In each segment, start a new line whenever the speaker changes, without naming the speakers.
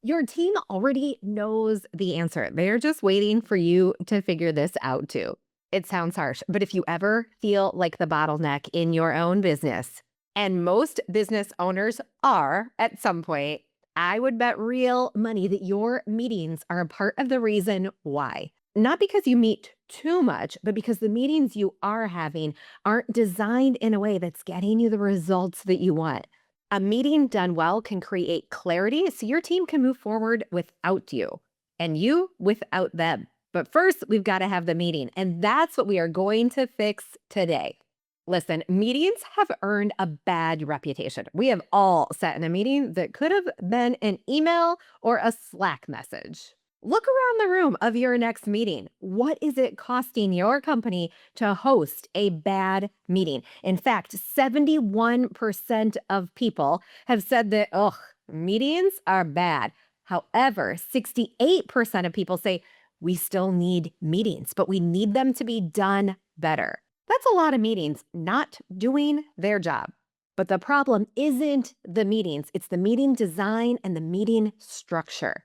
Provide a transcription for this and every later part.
Your team already knows the answer. They're just waiting for you to figure this out too. It sounds harsh, but if you ever feel like the bottleneck in your own business, and most business owners are at some point, I would bet real money that your meetings are a part of the reason why. Not because you meet too much, but because the meetings you are having aren't designed in a way that's getting you the results that you want. A meeting done well can create clarity so your team can move forward without you and you without them. But first, we've got to have the meeting. And that's what we are going to fix today. Listen, meetings have earned a bad reputation. We have all sat in a meeting that could have been an email or a Slack message. Look around the room of your next meeting. What is it costing your company to host a bad meeting? In fact, 71% of people have said that, ugh, meetings are bad. However, 68% of people say we still need meetings, but we need them to be done better. That's a lot of meetings not doing their job. But the problem isn't the meetings, it's the meeting design and the meeting structure.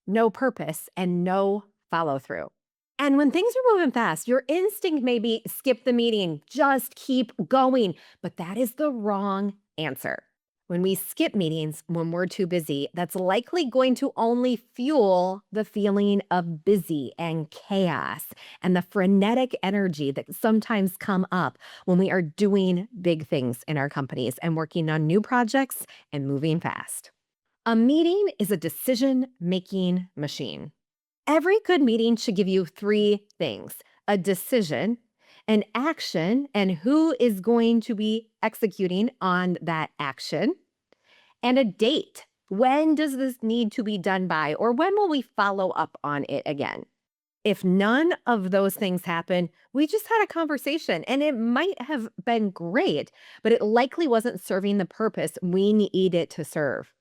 No purpose and no follow through. And when things are moving fast, your instinct may be skip the meeting, just keep going. But that is the wrong answer. When we skip meetings when we're too busy, that's likely going to only fuel the feeling of busy and chaos and the frenetic energy that sometimes come up when we are doing big things in our companies and working on new projects and moving fast. A meeting is a decision making machine. Every good meeting should give you three things: a decision, an action, and who is going to be executing on that action, and a date. When does this need to be done by, or when will we follow up on it again? If none of those things happen, we just had a conversation and it might have been great, but it likely wasn't serving the purpose we need it to serve.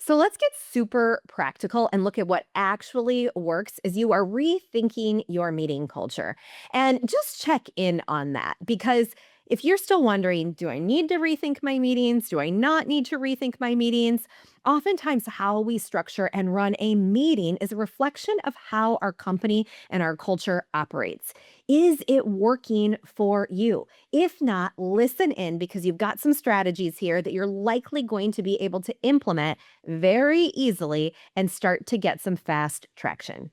So let's get super practical and look at what actually works as you are rethinking your meeting culture. And just check in on that because if you're still wondering, do I need to rethink my meetings? Do I not need to rethink my meetings? Oftentimes, how we structure and run a meeting is a reflection of how our company and our culture operates. Is it working for you? If not, listen in because you've got some strategies here that you're likely going to be able to implement very easily and start to get some fast traction.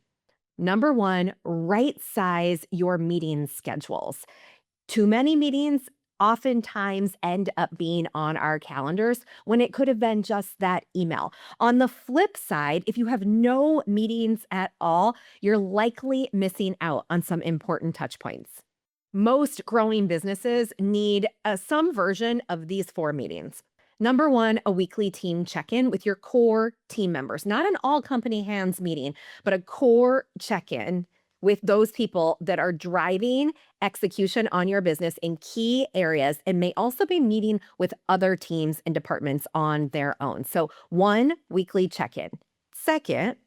Number one, right size your meeting schedules. Too many meetings oftentimes end up being on our calendars when it could have been just that email. On the flip side, if you have no meetings at all, you're likely missing out on some important touch points. Most growing businesses need some version of these four meetings. Number one, a weekly team check in with your core team members, not an all company hands meeting, but a core check in with those people that are driving execution on your business in key areas and may also be meeting with other teams and departments on their own. So, one weekly check in. Second,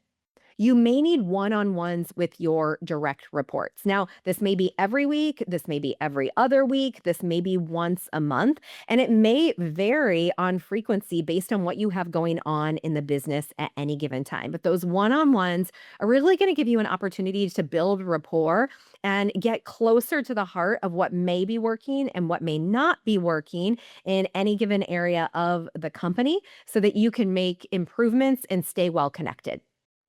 you may need one on ones with your direct reports. Now, this may be every week, this may be every other week, this may be once a month, and it may vary on frequency based on what you have going on in the business at any given time. But those one on ones are really going to give you an opportunity to build rapport and get closer to the heart of what may be working and what may not be working in any given area of the company so that you can make improvements and stay well connected.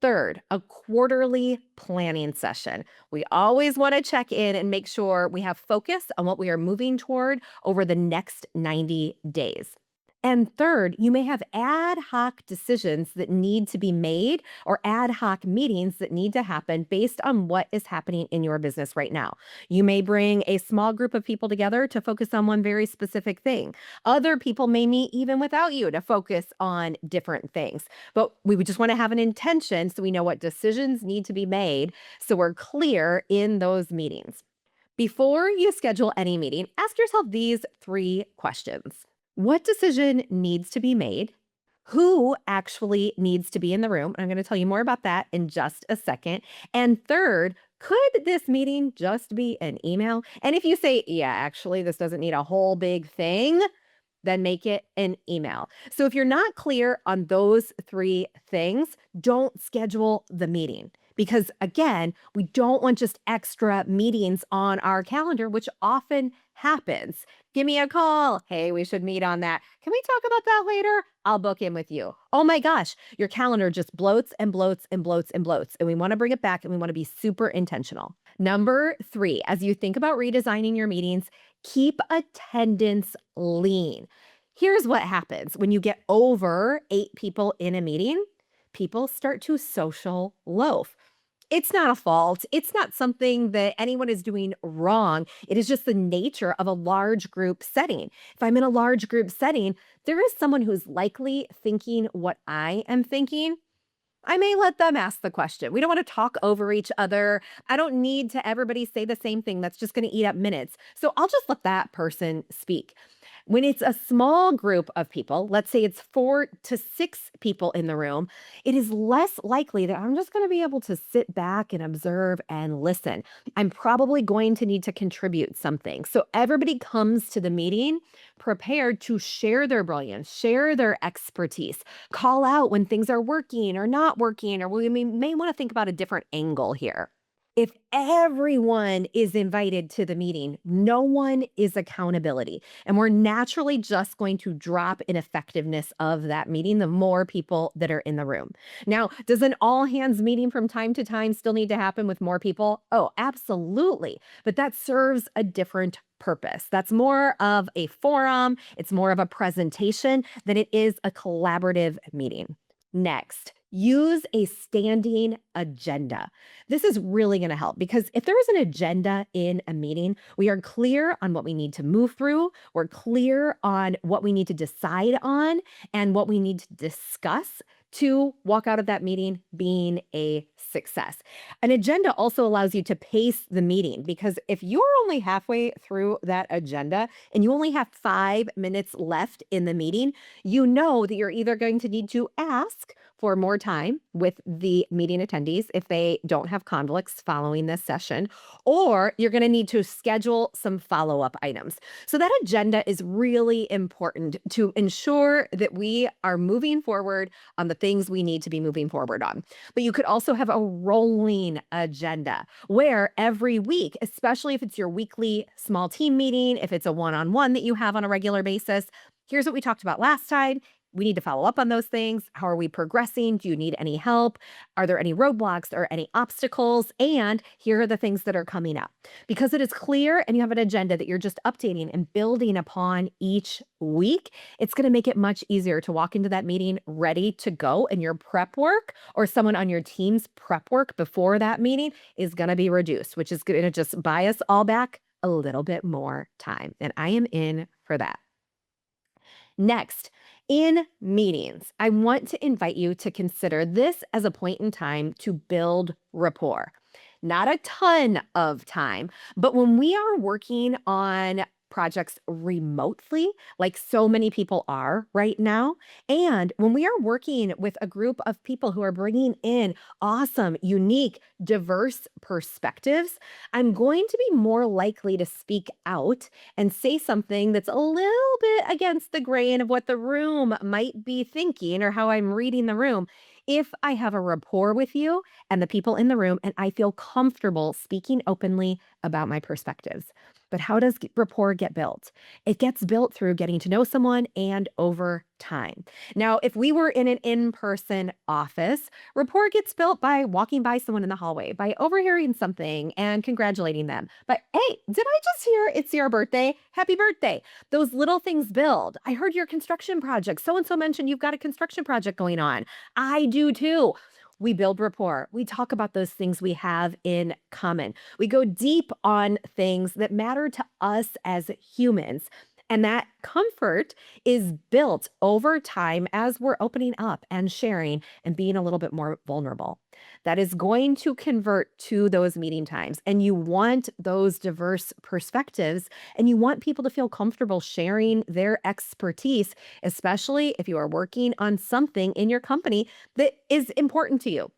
Third, a quarterly planning session. We always want to check in and make sure we have focus on what we are moving toward over the next 90 days. And third, you may have ad hoc decisions that need to be made or ad hoc meetings that need to happen based on what is happening in your business right now. You may bring a small group of people together to focus on one very specific thing. Other people may meet even without you to focus on different things. But we would just want to have an intention so we know what decisions need to be made so we're clear in those meetings. Before you schedule any meeting, ask yourself these three questions. What decision needs to be made? Who actually needs to be in the room? I'm going to tell you more about that in just a second. And third, could this meeting just be an email? And if you say, yeah, actually, this doesn't need a whole big thing, then make it an email. So if you're not clear on those three things, don't schedule the meeting. Because again, we don't want just extra meetings on our calendar, which often happens. Give me a call. Hey, we should meet on that. Can we talk about that later? I'll book in with you. Oh my gosh, your calendar just bloats and bloats and bloats and bloats. And we want to bring it back and we want to be super intentional. Number three, as you think about redesigning your meetings, keep attendance lean. Here's what happens when you get over 8 people in a meeting, people start to social loaf. It's not a fault. It's not something that anyone is doing wrong. It is just the nature of a large group setting. If I'm in a large group setting, there is someone who's likely thinking what I am thinking. I may let them ask the question. We don't want to talk over each other. I don't need to everybody say the same thing. That's just going to eat up minutes. So I'll just let that person speak. When it's a small group of people, let's say it's 4 to 6 people in the room, it is less likely that I'm just going to be able to sit back and observe and listen. I'm probably going to need to contribute something. So everybody comes to the meeting prepared to share their brilliance, share their expertise, call out when things are working or not working, or we may want to think about a different angle here. If everyone is invited to the meeting, no one is accountability. And we're naturally just going to drop in effectiveness of that meeting the more people that are in the room. Now, does an all hands meeting from time to time still need to happen with more people? Oh, absolutely. But that serves a different purpose. That's more of a forum, it's more of a presentation than it is a collaborative meeting. Next, use a standing agenda. This is really going to help because if there is an agenda in a meeting, we are clear on what we need to move through. We're clear on what we need to decide on and what we need to discuss to walk out of that meeting being a success. An agenda also allows you to pace the meeting because if you're only halfway through that agenda and you only have 5 minutes left in the meeting, you know that you're either going to need to ask for more time with the meeting attendees if they don't have conflicts following this session, or you're going to need to schedule some follow-up items. So that agenda is really important to ensure that we are moving forward on the things we need to be moving forward on. But you could also have a rolling agenda where every week, especially if it's your weekly small team meeting, if it's a one-on-one that you have on a regular basis, here's what we talked about last time. We need to follow up on those things. How are we progressing? Do you need any help? Are there any roadblocks or any obstacles? And here are the things that are coming up. Because it is clear and you have an agenda that you're just updating and building upon each week, it's going to make it much easier to walk into that meeting ready to go. And your prep work or someone on your team's prep work before that meeting is going to be reduced, which is going to just buy us all back a little bit more time. And I am in for that. Next, in meetings, I want to invite you to consider this as a point in time to build rapport. Not a ton of time, but when we are working on projects remotely, like so many people are right now, and when we are working with a group of people who are bringing in awesome, unique, diverse perspectives, I'm going to be more likely to speak out and say something that's a little bit against the grain of what the room might be thinking or how I'm reading the room. If I have a rapport with you and the people in the room, and I feel comfortable speaking openly about my perspectives. But how does rapport get built? It gets built through getting to know someone and over time. Now, if we were in an in-person office, rapport gets built by walking by someone in the hallway, by overhearing something and congratulating them. But hey, did I just hear it's your birthday? Happy birthday. Those little things build. I heard your construction project. So-and-so mentioned you've got a construction project going on. I do too. We build rapport. We talk about those things we have in common. We go deep on things that matter to us as humans. And that comfort is built over time as we're opening up and sharing and being a little bit more vulnerable. That is going to convert to those meeting times. And you want those diverse perspectives and you want people to feel comfortable sharing their expertise, especially if you are working on something in your company that is important to you.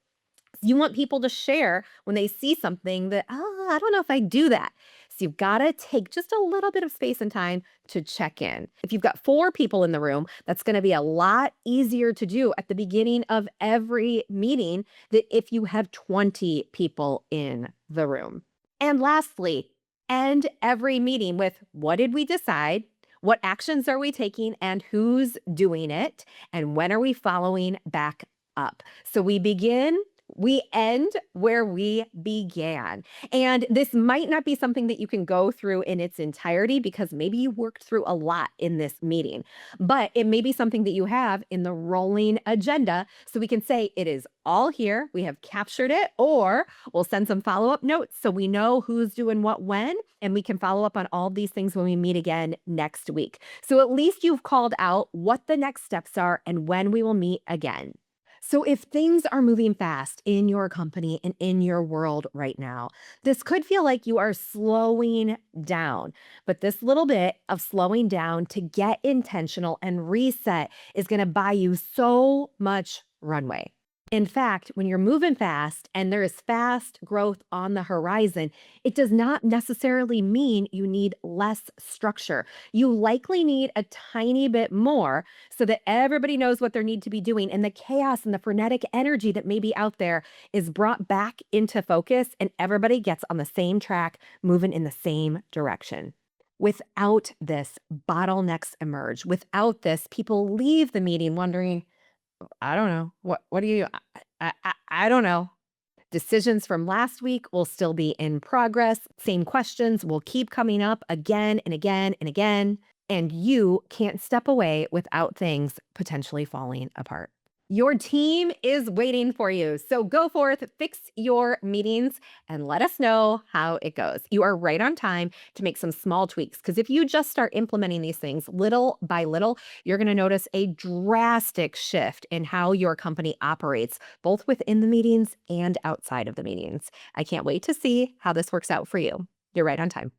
You want people to share when they see something that, oh, I don't know if I do that. So you've got to take just a little bit of space and time to check in. If you've got 4 people in the room, that's going to be a lot easier to do at the beginning of every meeting than if you have 20 people in the room. And lastly, end every meeting with what did we decide? What actions are we taking and who's doing it? And when are we following back up? So we end where we began. And this might not be something that you can go through in its entirety because maybe you worked through a lot in this meeting, but it may be something that you have in the rolling agenda. So we can say it is all here. We have captured it, or we'll send some follow up notes so we know who's doing what when, and we can follow up on all these things when we meet again next week. So at least you've called out what the next steps are and when we will meet again. So, if things are moving fast in your company and in your world right now, this could feel like you are slowing down. But this little bit of slowing down to get intentional and reset is going to buy you so much runway. In fact, when you're moving fast and there is fast growth on the horizon, it does not necessarily mean you need less structure. You likely need a tiny bit more so that everybody knows what they need to be doing. And the chaos and the frenetic energy that may be out there is brought back into focus and everybody gets on the same track, moving in the same direction. Without this, bottlenecks emerge. Without this, people leave the meeting wondering, I don't know. What do you I don't know. Decisions from last week will still be in progress. Same questions will keep coming up again and again and again. And you can't step away without things potentially falling apart. Your team is waiting for you. So go forth, fix your meetings, and let us know how it goes. You are right on time to make some small tweaks because if you just start implementing these things little by little, you're going to notice a drastic shift in how your company operates, both within the meetings and outside of the meetings. I can't wait to see how this works out for you. You're right on time.